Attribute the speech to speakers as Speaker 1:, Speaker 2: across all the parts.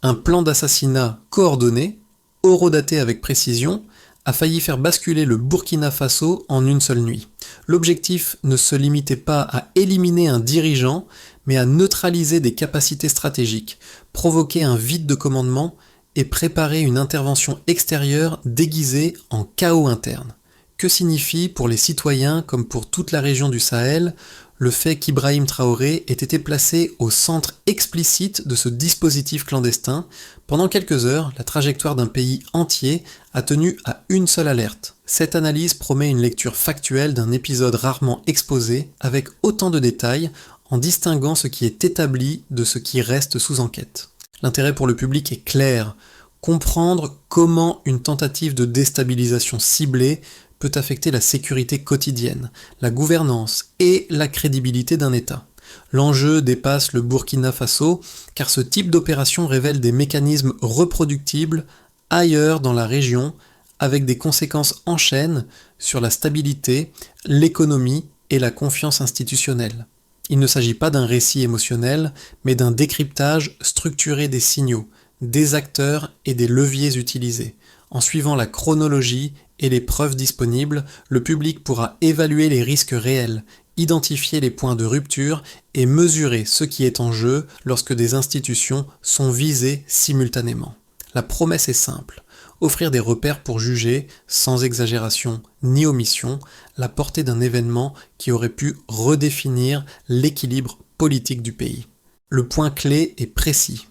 Speaker 1: Un plan d'assassinat coordonné, horodaté avec précision, a failli faire basculer le Burkina Faso en une seule nuit. L'objectif ne se limitait pas à éliminer un dirigeant, mais à neutraliser des capacités stratégiques, provoquer un vide de commandement et préparer une intervention extérieure déguisée en chaos interne. Que signifie pour les citoyens comme pour toute la région du Sahel le fait qu'Ibrahim Traoré ait été placé au centre explicite de ce dispositif clandestin? Pendant quelques heures, la trajectoire d'un pays entier a tenu à une seule alerte. Cette analyse promet une lecture factuelle d'un épisode rarement exposé, avec autant de détails, en distinguant ce qui est établi de ce qui reste sous enquête. L'intérêt pour le public est clair: comprendre comment une tentative de déstabilisation ciblée peut affecter la sécurité quotidienne, la gouvernance et la crédibilité d'un État. L'enjeu dépasse le Burkina Faso, car ce type d'opération révèle des mécanismes reproductibles ailleurs dans la région, avec des conséquences en chaîne sur la stabilité, l'économie et la confiance institutionnelle. Il ne s'agit pas d'un récit émotionnel, mais d'un décryptage structuré des signaux, des acteurs et des leviers utilisés. En suivant la chronologie et les preuves disponibles, le public pourra évaluer les risques réels, identifier les points de rupture et mesurer ce qui est en jeu lorsque des institutions sont visées simultanément. La promesse est simple: offrir des repères pour juger, sans exagération ni omission, la portée d'un événement qui aurait pu redéfinir l'équilibre politique du pays. Le point clé est précis: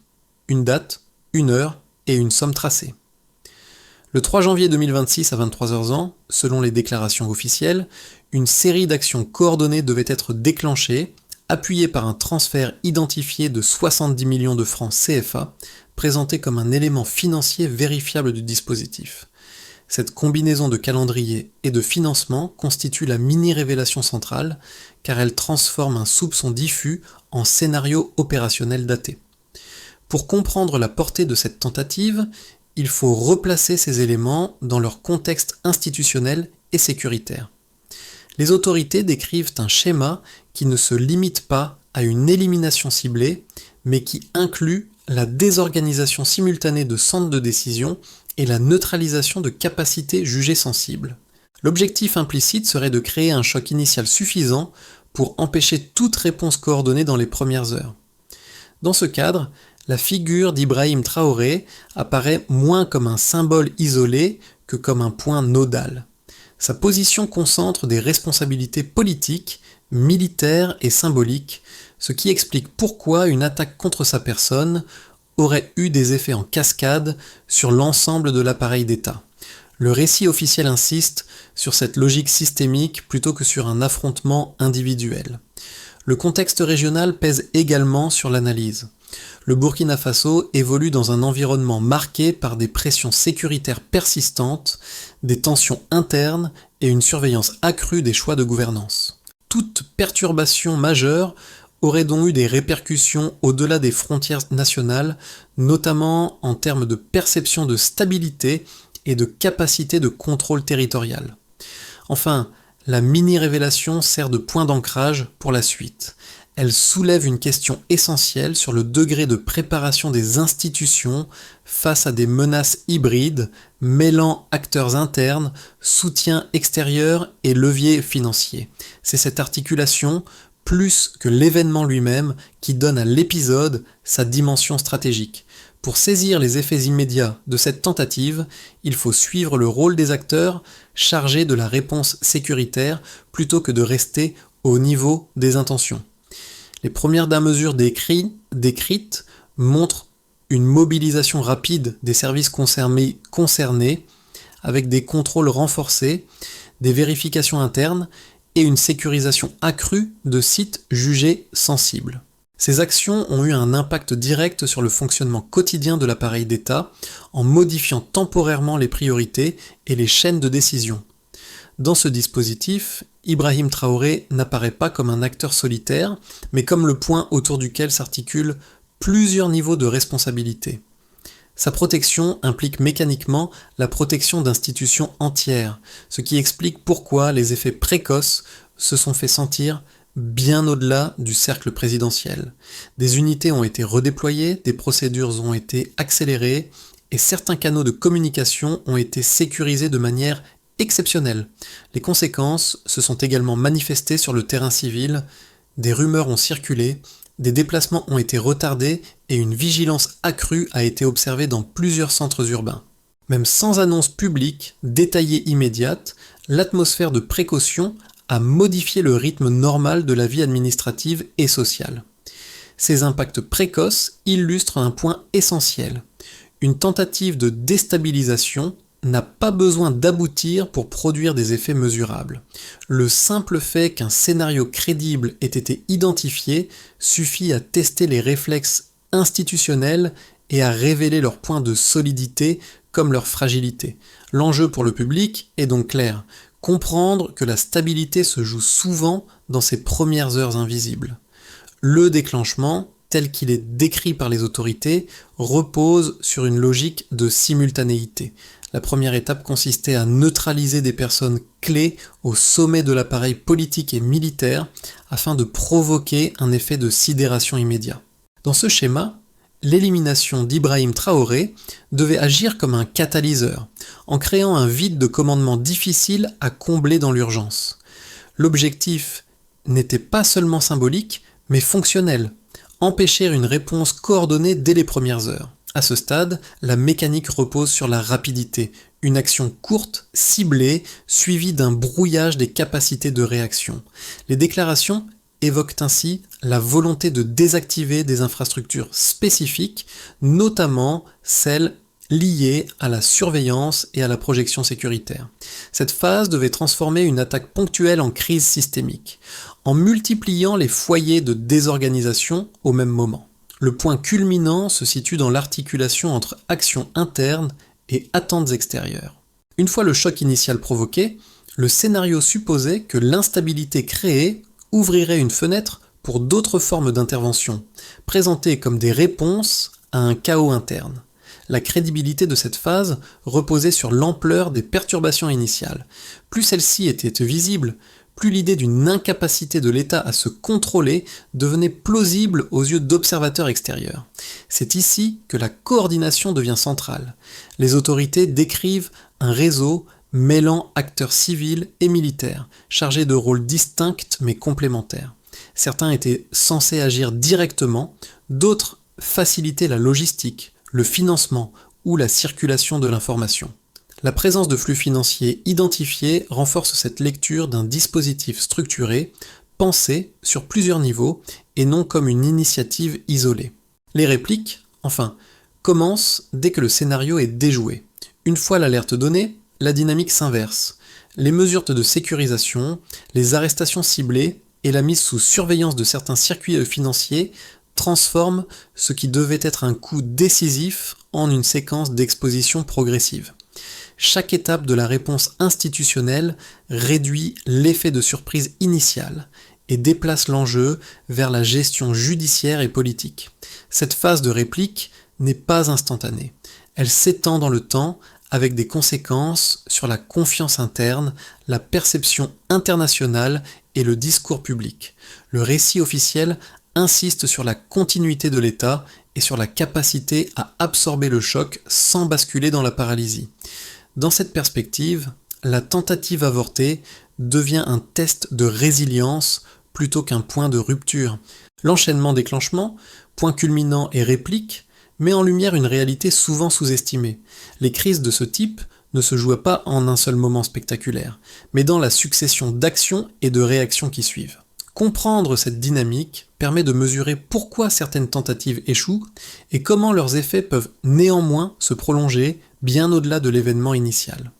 Speaker 1: une date, une heure et une somme tracée. Le 3 janvier 2026 à 23h, selon les déclarations officielles, une série d'actions coordonnées devait être déclenchée, appuyée par un transfert identifié de 70 millions de francs CFA, présenté comme un élément financier vérifiable du dispositif. Cette combinaison de calendrier et de financement constitue la mini-révélation centrale, car elle transforme un soupçon diffus en scénario opérationnel daté. Pour comprendre la portée de cette tentative, il faut replacer ces éléments dans leur contexte institutionnel et sécuritaire. Les autorités décrivent un schéma qui ne se limite pas à une élimination ciblée, mais qui inclut la désorganisation simultanée de centres de décision et la neutralisation de capacités jugées sensibles. L'objectif implicite serait de créer un choc initial suffisant pour empêcher toute réponse coordonnée dans les premières heures. Dans ce cadre, la figure d'Ibrahim Traoré apparaît moins comme un symbole isolé que comme un point nodal. Sa position concentre des responsabilités politiques, militaires et symboliques, ce qui explique pourquoi une attaque contre sa personne aurait eu des effets en cascade sur l'ensemble de l'appareil d'État. Le récit officiel insiste sur cette logique systémique plutôt que sur un affrontement individuel. Le contexte régional pèse également sur l'analyse. Le Burkina Faso évolue dans un environnement marqué par des pressions sécuritaires persistantes, des tensions internes et une surveillance accrue des choix de gouvernance. Toute perturbation majeure aurait donc eu des répercussions au-delà des frontières nationales, notamment en termes de perception de stabilité et de capacité de contrôle territorial. Enfin, la mini-révélation sert de point d'ancrage pour la suite. Elle soulève une question essentielle sur le degré de préparation des institutions face à des menaces hybrides, mêlant acteurs internes, soutien extérieur et leviers financiers. C'est cette articulation, plus que l'événement lui-même, qui donne à l'épisode sa dimension stratégique. Pour saisir les effets immédiats de cette tentative, il faut suivre le rôle des acteurs chargés de la réponse sécuritaire plutôt que de rester au niveau des intentions. Les premières mesures décrites montrent une mobilisation rapide des services concernés avec des contrôles renforcés, des vérifications internes et une sécurisation accrue de sites jugés sensibles. Ces actions ont eu un impact direct sur le fonctionnement quotidien de l'appareil d'État en modifiant temporairement les priorités et les chaînes de décision. Dans ce dispositif, Ibrahim Traoré n'apparaît pas comme un acteur solitaire, mais comme le point autour duquel s'articulent plusieurs niveaux de responsabilité. Sa protection implique mécaniquement la protection d'institutions entières, ce qui explique pourquoi les effets précoces se sont fait sentir bien au-delà du cercle présidentiel. Des unités ont été redéployées, des procédures ont été accélérées, et certains canaux de communication ont été sécurisés de manière exceptionnelle. Les conséquences se sont également manifestées sur le terrain civil, des rumeurs ont circulé, des déplacements ont été retardés et une vigilance accrue a été observée dans plusieurs centres urbains. Même sans annonce publique, détaillée immédiate, l'atmosphère de précaution a modifié le rythme normal de la vie administrative et sociale. Ces impacts précoces illustrent un point essentiel. Une tentative de déstabilisation n'a pas besoin d'aboutir pour produire des effets mesurables. Le simple fait qu'un scénario crédible ait été identifié suffit à tester les réflexes institutionnels et à révéler leurs points de solidité comme leur fragilité. L'enjeu pour le public est donc clair, comprendre que la stabilité se joue souvent dans ses premières heures invisibles. Le déclenchement, tel qu'il est décrit par les autorités, repose sur une logique de simultanéité. La première étape consistait à neutraliser des personnes clés au sommet de l'appareil politique et militaire afin de provoquer un effet de sidération immédiat. Dans ce schéma, l'élimination d'Ibrahim Traoré devait agir comme un catalyseur, en créant un vide de commandement difficile à combler dans l'urgence. L'objectif n'était pas seulement symbolique, mais fonctionnel, empêcher une réponse coordonnée dès les premières heures. À ce stade, la mécanique repose sur la rapidité, une action courte, ciblée, suivie d'un brouillage des capacités de réaction. Les déclarations évoquent ainsi la volonté de désactiver des infrastructures spécifiques, notamment celles liées à la surveillance et à la projection sécuritaire. Cette phase devait transformer une attaque ponctuelle en crise systémique, en multipliant les foyers de désorganisation au même moment. Le point culminant se situe dans l'articulation entre actions internes et attentes extérieures. Une fois le choc initial provoqué, le scénario supposait que l'instabilité créée ouvrirait une fenêtre pour d'autres formes d'intervention, présentées comme des réponses à un chaos interne. La crédibilité de cette phase reposait sur l'ampleur des perturbations initiales. Plus celles-ci étaient visibles, plus l'idée d'une incapacité de l'État à se contrôler devenait plausible aux yeux d'observateurs extérieurs. C'est ici que la coordination devient centrale. Les autorités décrivent un réseau mêlant acteurs civils et militaires, chargés de rôles distincts mais complémentaires. Certains étaient censés agir directement, d'autres faciliter la logistique, le financement ou la circulation de l'information. La présence de flux financiers identifiés renforce cette lecture d'un dispositif structuré, pensé sur plusieurs niveaux et non comme une initiative isolée. Les répliques, enfin, commencent dès que le scénario est déjoué. Une fois l'alerte donnée, la dynamique s'inverse. Les mesures de sécurisation, les arrestations ciblées et la mise sous surveillance de certains circuits financiers transforment ce qui devait être un coup décisif en une séquence d'exposition progressive. Chaque étape de la réponse institutionnelle réduit l'effet de surprise initial et déplace l'enjeu vers la gestion judiciaire et politique. Cette phase de réplique n'est pas instantanée. Elle s'étend dans le temps avec des conséquences sur la confiance interne, la perception internationale et le discours public. Le récit officiel insiste sur la continuité de l'État et sur la capacité à absorber le choc sans basculer dans la paralysie. Dans cette perspective, la tentative avortée devient un test de résilience plutôt qu'un point de rupture. L'enchaînement-déclenchement, point culminant et réplique, met en lumière une réalité souvent sous-estimée. Les crises de ce type ne se jouent pas en un seul moment spectaculaire, mais dans la succession d'actions et de réactions qui suivent. Comprendre cette dynamique permet de mesurer pourquoi certaines tentatives échouent et comment leurs effets peuvent néanmoins se prolonger bien au-delà de l'événement initial.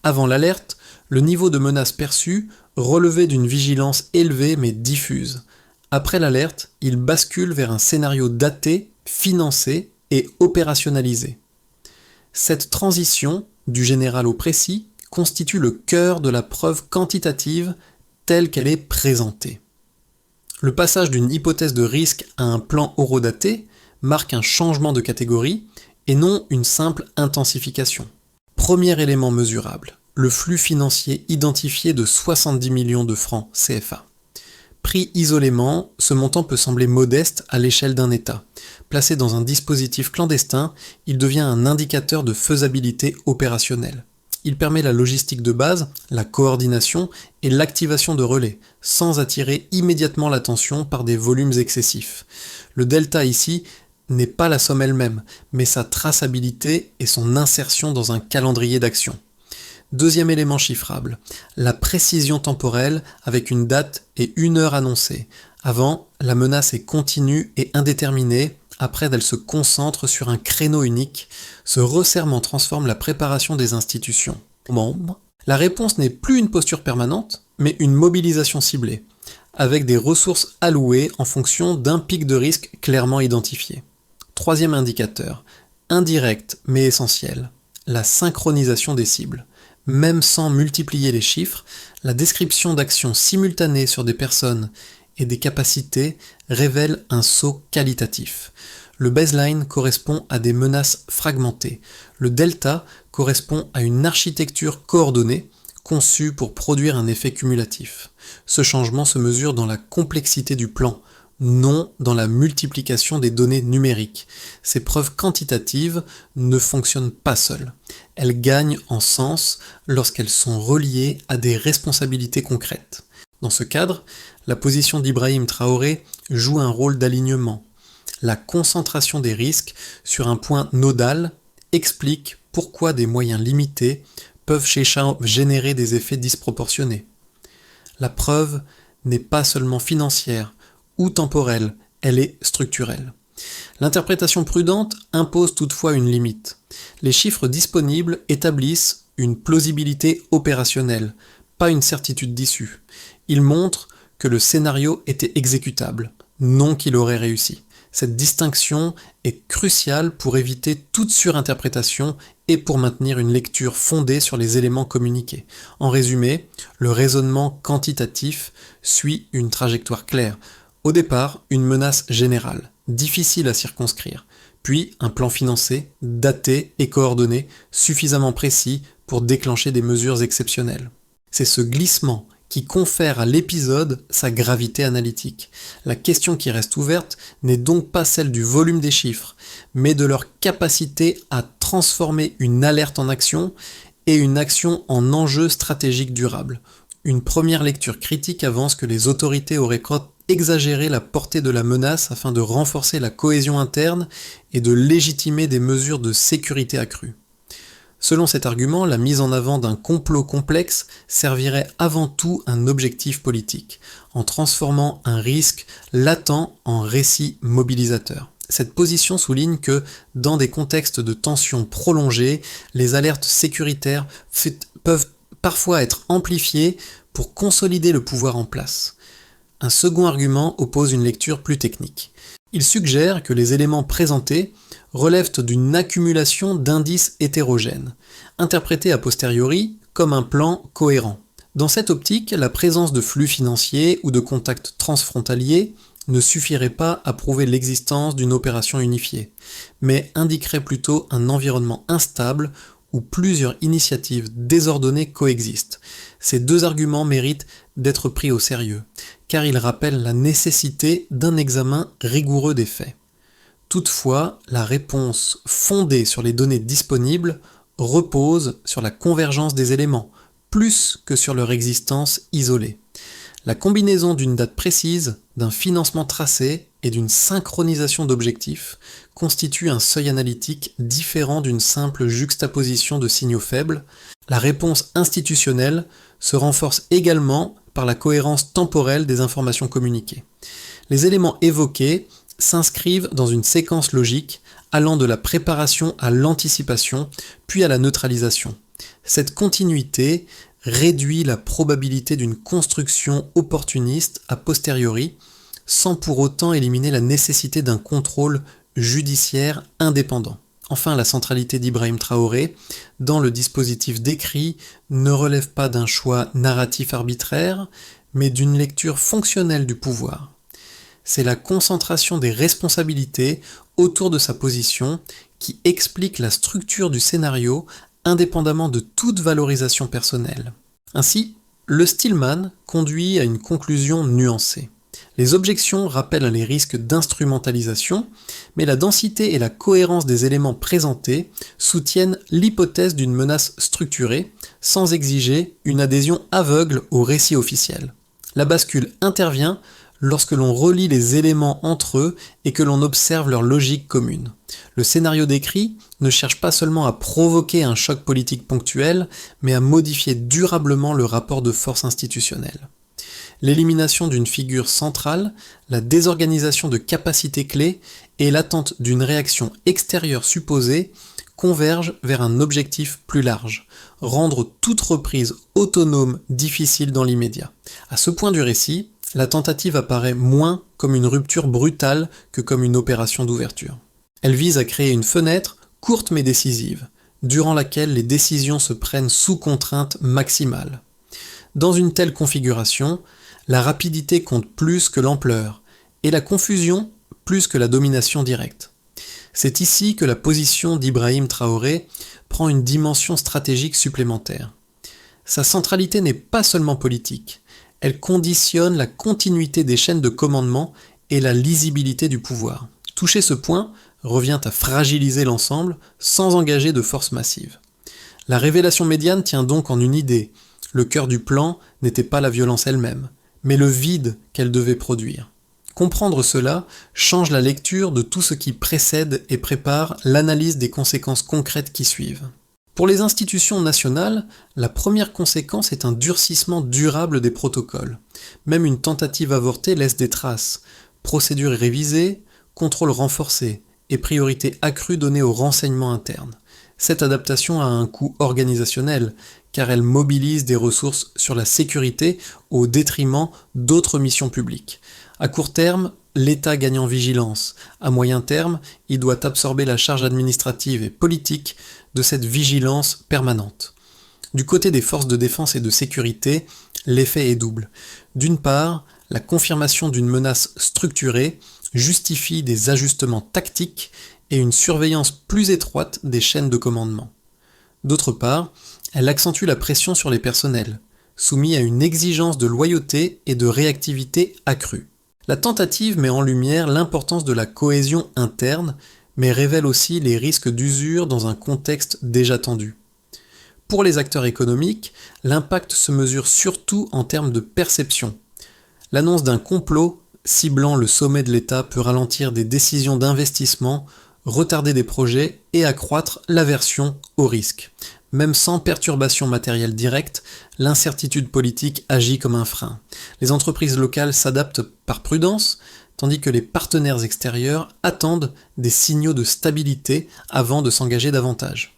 Speaker 1: Avant l'alerte, le niveau de menace perçu relevait d'une vigilance élevée mais diffuse. Après l'alerte, il bascule vers un scénario daté, financé et opérationnalisé. Cette transition, du général au précis, constitue le cœur de la preuve quantitative telle qu'elle est présentée. Le passage d'une hypothèse de risque à un plan horodaté marque un changement de catégorie et non une simple intensification. Premier élément mesurable, le flux financier identifié de 70 millions de francs CFA. Pris isolément, ce montant peut sembler modeste à l'échelle d'un État. Placé dans un dispositif clandestin, il devient un indicateur de faisabilité opérationnelle. Il permet la logistique de base, la coordination et l'activation de relais, sans attirer immédiatement l'attention par des volumes excessifs. Le delta ici n'est pas la somme elle-même, mais sa traçabilité et son insertion dans un calendrier d'action. Deuxième élément chiffrable, la précision temporelle avec une date et une heure annoncée. Avant, la menace est continue et indéterminée, après elle se concentre sur un créneau unique. Ce resserrement transforme la préparation des institutions. La réponse n'est plus une posture permanente, mais une mobilisation ciblée, avec des ressources allouées en fonction d'un pic de risque clairement identifié. Troisième indicateur, indirect mais essentiel, la synchronisation des cibles. Même sans multiplier les chiffres, la description d'actions simultanées sur des personnes et des capacités révèle un saut qualitatif. Le baseline correspond à des menaces fragmentées. Le delta correspond à une architecture coordonnée conçue pour produire un effet cumulatif. Ce changement se mesure dans la complexité du plan, non dans la multiplication des données numériques. Ces preuves quantitatives ne fonctionnent pas seules. Elles gagnent en sens lorsqu'elles sont reliées à des responsabilités concrètes. Dans ce cadre, la position d'Ibrahim Traoré joue un rôle d'alignement. La concentration des risques sur un point nodal explique pourquoi des moyens limités peuvent générer des effets disproportionnés. La preuve n'est pas seulement financière ou temporelle, elle est structurelle. L'interprétation prudente impose toutefois une limite. Les chiffres disponibles établissent une plausibilité opérationnelle, pas une certitude d'issue. Ils montrent que le scénario était exécutable, non qu'il aurait réussi. Cette distinction est cruciale pour éviter toute surinterprétation et pour maintenir une lecture fondée sur les éléments communiqués. En résumé, le raisonnement quantitatif suit une trajectoire claire. Au départ, une menace générale, difficile à circonscrire, puis un plan financé, daté et coordonné, suffisamment précis pour déclencher des mesures exceptionnelles. C'est ce glissement qui confère à l'épisode sa gravité analytique. La question qui reste ouverte n'est donc pas celle du volume des chiffres, mais de leur capacité à transformer une alerte en action et une action en enjeu stratégique durable. Une première lecture critique avance que les autorités auraient exagéré la portée de la menace afin de renforcer la cohésion interne et de légitimer des mesures de sécurité accrues. Selon cet argument, la mise en avant d'un complot complexe servirait avant tout un objectif politique, en transformant un risque latent en récit mobilisateur. Cette position souligne que, dans des contextes de tensions prolongées, les alertes sécuritaires peuvent parfois être amplifiées pour consolider le pouvoir en place. Un second argument oppose une lecture plus technique. Il suggère que les éléments présentés relèvent d'une accumulation d'indices hétérogènes, interprétés a posteriori comme un plan cohérent. Dans cette optique, la présence de flux financiers ou de contacts transfrontaliers ne suffirait pas à prouver l'existence d'une opération unifiée, mais indiquerait plutôt un environnement instable où plusieurs initiatives désordonnées coexistent. Ces deux arguments méritent d'être pris au sérieux, car ils rappellent la nécessité d'un examen rigoureux des faits. Toutefois, la réponse fondée sur les données disponibles repose sur la convergence des éléments, plus que sur leur existence isolée. La combinaison d'une date précise, d'un financement tracé et d'une synchronisation d'objectifs constitue un seuil analytique différent d'une simple juxtaposition de signaux faibles. La réponse institutionnelle se renforce également par la cohérence temporelle des informations communiquées. Les éléments évoqués s'inscrivent dans une séquence logique allant de la préparation à l'anticipation, puis à la neutralisation. Cette continuité réduit la probabilité d'une construction opportuniste a posteriori, sans pour autant éliminer la nécessité d'un contrôle judiciaire indépendant. Enfin, la centralité d'Ibrahim Traoré dans le dispositif décrit ne relève pas d'un choix narratif arbitraire, mais d'une lecture fonctionnelle du pouvoir. C'est la concentration des responsabilités autour de sa position qui explique la structure du scénario indépendamment de toute valorisation personnelle. Ainsi, le Stillman conduit à une conclusion nuancée. Les objections rappellent les risques d'instrumentalisation, mais la densité et la cohérence des éléments présentés soutiennent l'hypothèse d'une menace structurée, sans exiger une adhésion aveugle au récit officiel. La bascule intervient lorsque l'on relie les éléments entre eux et que l'on observe leur logique commune. Le scénario décrit ne cherche pas seulement à provoquer un choc politique ponctuel, mais à modifier durablement le rapport de force institutionnel. L'élimination d'une figure centrale, la désorganisation de capacités clés et l'attente d'une réaction extérieure supposée convergent vers un objectif plus large, rendre toute reprise autonome difficile dans l'immédiat. À ce point du récit, la tentative apparaît moins comme une rupture brutale que comme une opération d'ouverture. Elle vise à créer une fenêtre, courte mais décisive, durant laquelle les décisions se prennent sous contrainte maximale. Dans une telle configuration, la rapidité compte plus que l'ampleur, et la confusion plus que la domination directe. C'est ici que la position d'Ibrahim Traoré prend une dimension stratégique supplémentaire. Sa centralité n'est pas seulement politique, elle conditionne la continuité des chaînes de commandement et la lisibilité du pouvoir. Toucher ce point revient à fragiliser l'ensemble sans engager de force massive. La révélation médiane tient donc en une idée. Le cœur du plan n'était pas la violence elle-même, mais le vide qu'elle devait produire. Comprendre cela change la lecture de tout ce qui précède et prépare l'analyse des conséquences concrètes qui suivent. Pour les institutions nationales, la première conséquence est un durcissement durable des protocoles. Même une tentative avortée laisse des traces. Procédures révisées, contrôle renforcé et priorité accrue donnée aux renseignements internes. Cette adaptation a un coût organisationnel, car elle mobilise des ressources sur la sécurité au détriment d'autres missions publiques. À court terme, l'État gagne en vigilance. À moyen terme, il doit absorber la charge administrative et politique de cette vigilance permanente. Du côté des forces de défense et de sécurité, l'effet est double. D'une part, la confirmation d'une menace structurée justifie des ajustements tactiques et une surveillance plus étroite des chaînes de commandement. D'autre part, elle accentue la pression sur les personnels, soumis à une exigence de loyauté et de réactivité accrue. La tentative met en lumière l'importance de la cohésion interne, mais révèle aussi les risques d'usure dans un contexte déjà tendu. Pour les acteurs économiques, l'impact se mesure surtout en termes de perception. L'annonce d'un complot ciblant le sommet de l'État peut ralentir des décisions d'investissement, retarder des projets et accroître l'aversion au risque. Même sans perturbation matérielle directe, l'incertitude politique agit comme un frein. Les entreprises locales s'adaptent par prudence, tandis que les partenaires extérieurs attendent des signaux de stabilité avant de s'engager davantage.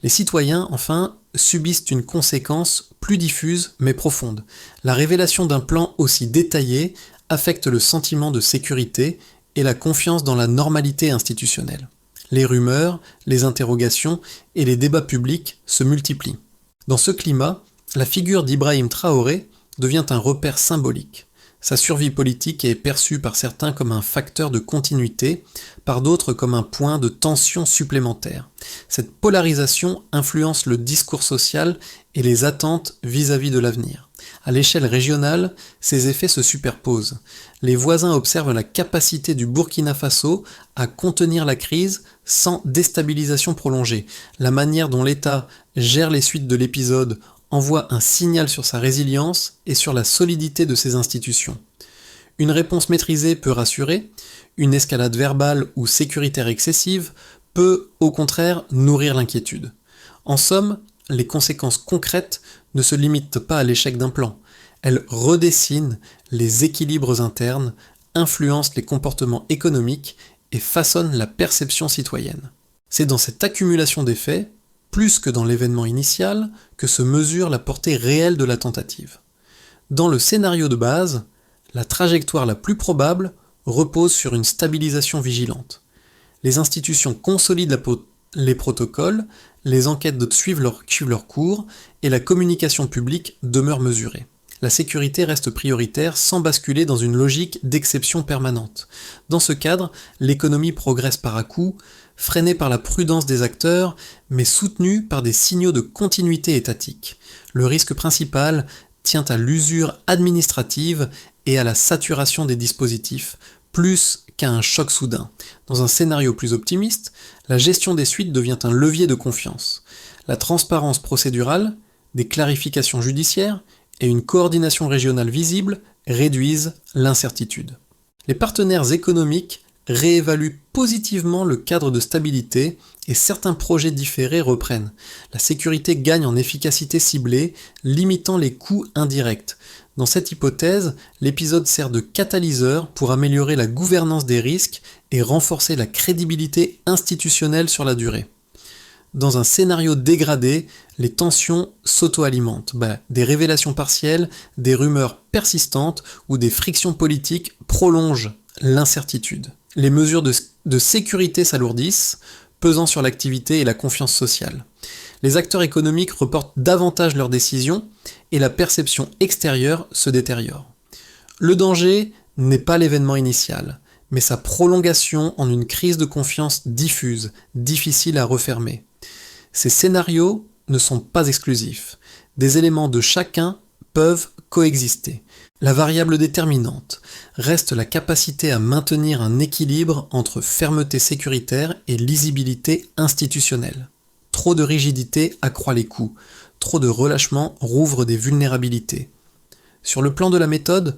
Speaker 1: Les citoyens, enfin, subissent une conséquence plus diffuse mais profonde. La révélation d'un plan aussi détaillé affecte le sentiment de sécurité et la confiance dans la normalité institutionnelle. Les rumeurs, les interrogations et les débats publics se multiplient. Dans ce climat, la figure d'Ibrahim Traoré devient un repère symbolique. Sa survie politique est perçue par certains comme un facteur de continuité, par d'autres comme un point de tension supplémentaire. Cette polarisation influence le discours social et les attentes vis-à-vis de l'avenir. À l'échelle régionale, ces effets se superposent. Les voisins observent la capacité du Burkina Faso à contenir la crise sans déstabilisation prolongée. La manière dont l'État gère les suites de l'épisode envoie un signal sur sa résilience et sur la solidité de ses institutions. Une réponse maîtrisée peut rassurer, une escalade verbale ou sécuritaire excessive peut, au contraire, nourrir l'inquiétude. En somme, les conséquences concrètes ne se limitent pas à l'échec d'un plan. Elles redessinent les équilibres internes, influencent les comportements économiques et façonnent la perception citoyenne. C'est dans cette accumulation d'effets, plus que dans l'événement initial, que se mesure la portée réelle de la tentative. Dans le scénario de base, la trajectoire la plus probable repose sur une stabilisation vigilante. Les institutions consolident les protocoles, les enquêtes suivent leur cours et la communication publique demeure mesurée. La sécurité reste prioritaire sans basculer dans une logique d'exception permanente. Dans ce cadre, l'économie progresse par à-coups, freinée par la prudence des acteurs, mais soutenue par des signaux de continuité étatique. Le risque principal tient à l'usure administrative et à la saturation des dispositifs, plus qu'à un choc soudain. Dans un scénario plus optimiste, la gestion des suites devient un levier de confiance. La transparence procédurale, des clarifications judiciaires et une coordination régionale visible réduisent l'incertitude. Les partenaires économiques réévaluent positivement le cadre de stabilité et certains projets différés reprennent. La sécurité gagne en efficacité ciblée, limitant les coûts indirects. Dans cette hypothèse, l'épisode sert de catalyseur pour améliorer la gouvernance des risques et renforcer la crédibilité institutionnelle sur la durée. Dans un scénario dégradé, les tensions s'auto-alimentent. Des révélations partielles, des rumeurs persistantes ou des frictions politiques prolongent l'incertitude. Les mesures de sécurité s'alourdissent, pesant sur l'activité et la confiance sociale. Les acteurs économiques reportent davantage leurs décisions et la perception extérieure se détériore. Le danger n'est pas l'événement initial, mais sa prolongation en une crise de confiance diffuse, difficile à refermer. Ces scénarios ne sont pas exclusifs. Des éléments de chacun peuvent coexister. La variable déterminante reste la capacité à maintenir un équilibre entre fermeté sécuritaire et lisibilité institutionnelle. Trop de rigidité accroît les coûts, trop de relâchement rouvre des vulnérabilités. Sur le plan de la méthode,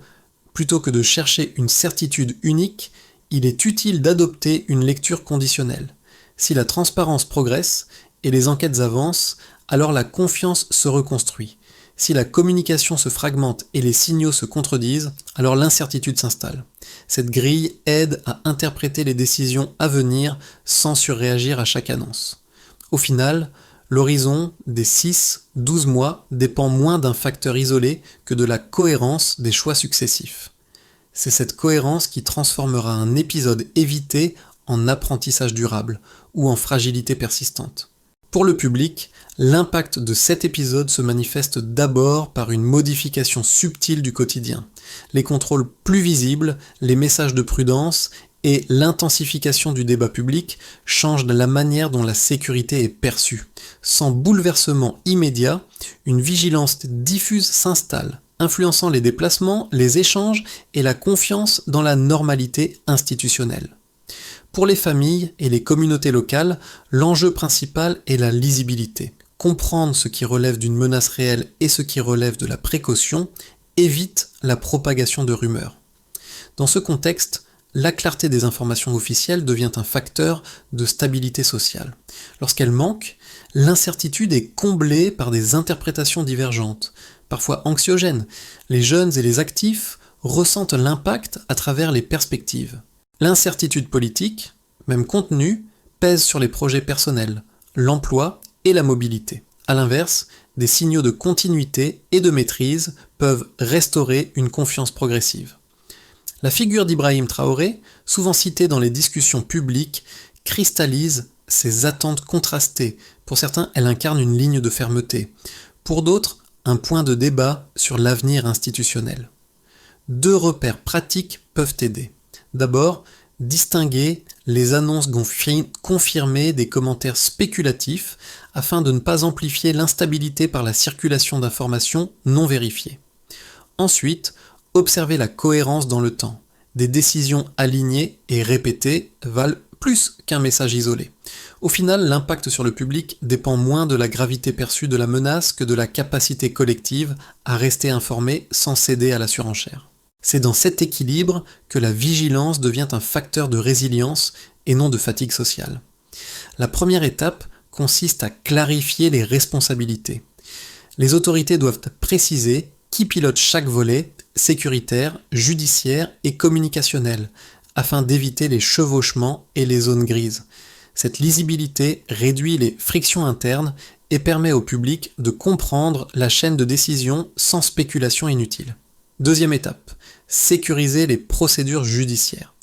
Speaker 1: plutôt que de chercher une certitude unique, il est utile d'adopter une lecture conditionnelle. Si la transparence progresse et les enquêtes avancent, alors la confiance se reconstruit. Si la communication se fragmente et les signaux se contredisent, alors l'incertitude s'installe. Cette grille aide à interpréter les décisions à venir sans surréagir à chaque annonce. Au final, l'horizon des 6-12 mois dépend moins d'un facteur isolé que de la cohérence des choix successifs. C'est cette cohérence qui transformera un épisode évité en apprentissage durable ou en fragilité persistante. Pour le public, l'impact de cet épisode se manifeste d'abord par une modification subtile du quotidien. Les contrôles plus visibles, les messages de prudence et l'intensification du débat public changent la manière dont la sécurité est perçue. Sans bouleversement immédiat, une vigilance diffuse s'installe, influençant les déplacements, les échanges et la confiance dans la normalité institutionnelle. Pour les familles et les communautés locales, l'enjeu principal est la lisibilité. Comprendre ce qui relève d'une menace réelle et ce qui relève de la précaution évite la propagation de rumeurs. Dans ce contexte, la clarté des informations officielles devient un facteur de stabilité sociale. Lorsqu'elle manque, l'incertitude est comblée par des interprétations divergentes, parfois anxiogènes. Les jeunes et les actifs ressentent l'impact à travers les perspectives. L'incertitude politique, même contenue, pèse sur les projets personnels, l'emploi et la mobilité. A l'inverse, des signaux de continuité et de maîtrise peuvent restaurer une confiance progressive. La figure d'Ibrahim Traoré, souvent citée dans les discussions publiques, cristallise ces attentes contrastées. Pour certains, elle incarne une ligne de fermeté. Pour d'autres, un point de débat sur l'avenir institutionnel. Deux repères pratiques peuvent aider. D'abord, distinguer les annonces confirmées des commentaires spéculatifs afin de ne pas amplifier l'instabilité par la circulation d'informations non vérifiées. Ensuite, observer la cohérence dans le temps. Des décisions alignées et répétées valent plus qu'un message isolé. Au final, l'impact sur le public dépend moins de la gravité perçue de la menace que de la capacité collective à rester informé sans céder à la surenchère. C'est dans cet équilibre que la vigilance devient un facteur de résilience et non de fatigue sociale. La première étape consiste à clarifier les responsabilités. Les autorités doivent préciser qui pilote chaque volet, sécuritaire, judiciaire et communicationnel, afin d'éviter les chevauchements et les zones grises. Cette lisibilité réduit les frictions internes et permet au public de comprendre la chaîne de décision sans spéculation inutile. Deuxième étape, sécuriser les procédures judiciaires.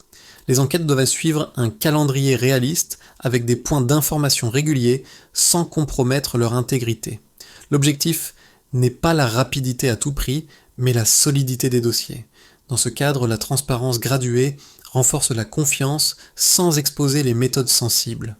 Speaker 1: Les enquêtes doivent suivre un calendrier réaliste avec des points d'information réguliers sans compromettre leur intégrité. L'objectif n'est pas la rapidité à tout prix, mais la solidité des dossiers. Dans ce cadre, la transparence graduée renforce la confiance sans exposer les méthodes sensibles.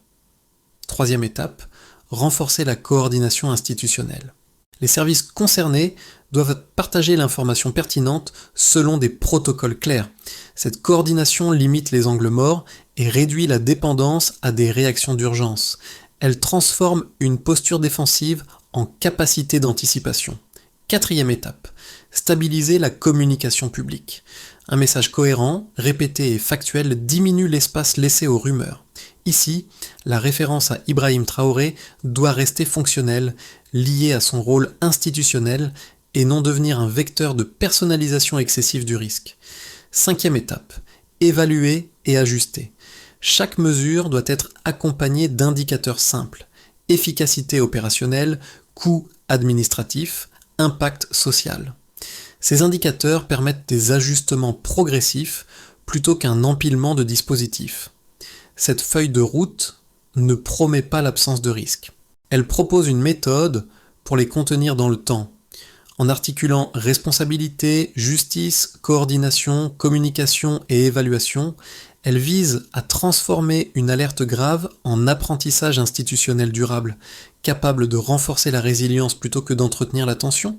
Speaker 1: Troisième étape, renforcer la coordination institutionnelle. Les services concernés doivent partager l'information pertinente selon des protocoles clairs. Cette coordination limite les angles morts et réduit la dépendance à des réactions d'urgence. Elle transforme une posture défensive en capacité d'anticipation. 4e étape, stabiliser la communication publique. Un message cohérent, répété et factuel diminue l'espace laissé aux rumeurs. Ici, la référence à Ibrahim Traoré doit rester fonctionnelle, liée à son rôle institutionnel et non devenir un vecteur de personnalisation excessive du risque. 5e étape, évaluer et ajuster. Chaque mesure doit être accompagnée d'indicateurs simples, efficacité opérationnelle, coût administratif, impact social. Ces indicateurs permettent des ajustements progressifs plutôt qu'un empilement de dispositifs. Cette feuille de route ne promet pas l'absence de risque. Elle propose une méthode pour les contenir dans le temps, en articulant responsabilité, justice, coordination, communication et évaluation. Elle vise à transformer une alerte grave en apprentissage institutionnel durable, capable de renforcer la résilience plutôt que d'entretenir la tension.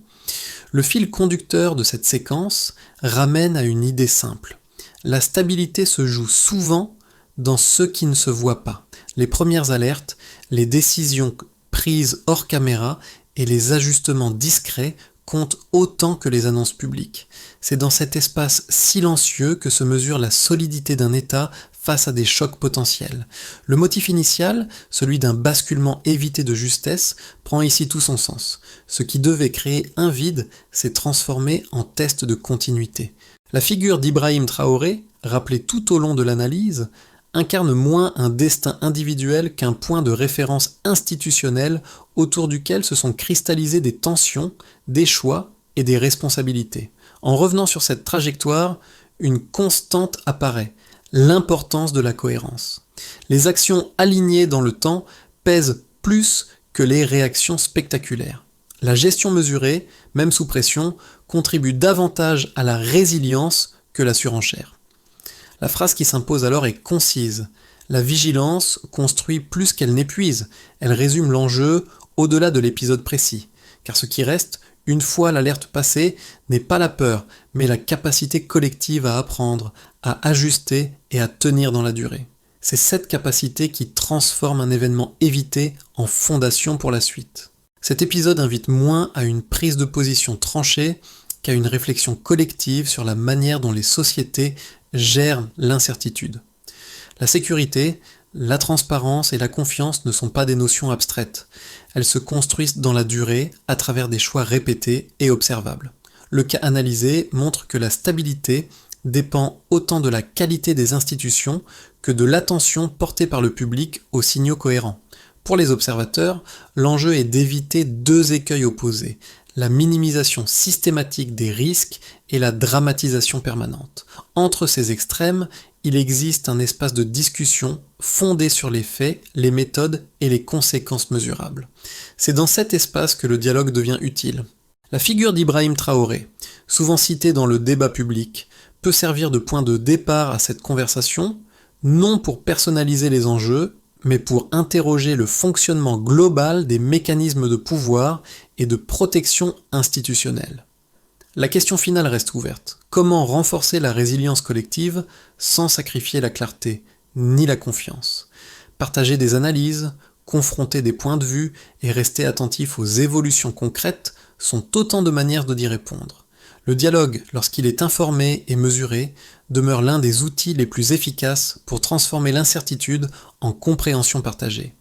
Speaker 1: Le fil conducteur de cette séquence ramène à une idée simple. La stabilité se joue souvent dans ce qui ne se voit pas. Les premières alertes, les décisions prises hors caméra et les ajustements discrets comptent autant que les annonces publiques. C'est dans cet espace silencieux que se mesure la solidité d'un État face à des chocs potentiels. Le motif initial, celui d'un basculement évité de justesse, prend ici tout son sens. Ce qui devait créer un vide s'est transformé en test de continuité. La figure d'Ibrahim Traoré, rappelée tout au long de l'analyse, incarne moins un destin individuel qu'un point de référence institutionnel autour duquel se sont cristallisées des tensions, des choix et des responsabilités. En revenant sur cette trajectoire, une constante apparaît, l'importance de la cohérence. Les actions alignées dans le temps pèsent plus que les réactions spectaculaires. La gestion mesurée, même sous pression, contribue davantage à la résilience que la surenchère. La phrase qui s'impose alors est concise. La vigilance construit plus qu'elle n'épuise. Elle résume l'enjeu au-delà de l'épisode précis. Car ce qui reste, une fois l'alerte passée, n'est pas la peur, mais la capacité collective à apprendre, à ajuster et à tenir dans la durée. C'est cette capacité qui transforme un événement évité en fondation pour la suite. Cet épisode invite moins à une prise de position tranchée qu'à une réflexion collective sur la manière dont les sociétés gèrent l'incertitude. La sécurité, la transparence et la confiance ne sont pas des notions abstraites. Elles se construisent dans la durée à travers des choix répétés et observables. Le cas analysé montre que la stabilité dépend autant de la qualité des institutions que de l'attention portée par le public aux signaux cohérents. Pour les observateurs, l'enjeu est d'éviter deux écueils opposés, la minimisation systématique des risques et la dramatisation permanente. Entre ces extrêmes, il existe un espace de discussion fondé sur les faits, les méthodes et les conséquences mesurables. C'est dans cet espace que le dialogue devient utile. La figure d'Ibrahim Traoré, souvent citée dans le débat public, peut servir de point de départ à cette conversation, non pour personnaliser les enjeux, mais pour interroger le fonctionnement global des mécanismes de pouvoir et de protection institutionnelle. La question finale reste ouverte. Comment renforcer la résilience collective sans sacrifier la clarté ni la confiance ? Partager des analyses, confronter des points de vue et rester attentif aux évolutions concrètes sont autant de manières d'y répondre. Le dialogue, lorsqu'il est informé et mesuré, demeure l'un des outils les plus efficaces pour transformer l'incertitude en compréhension partagée.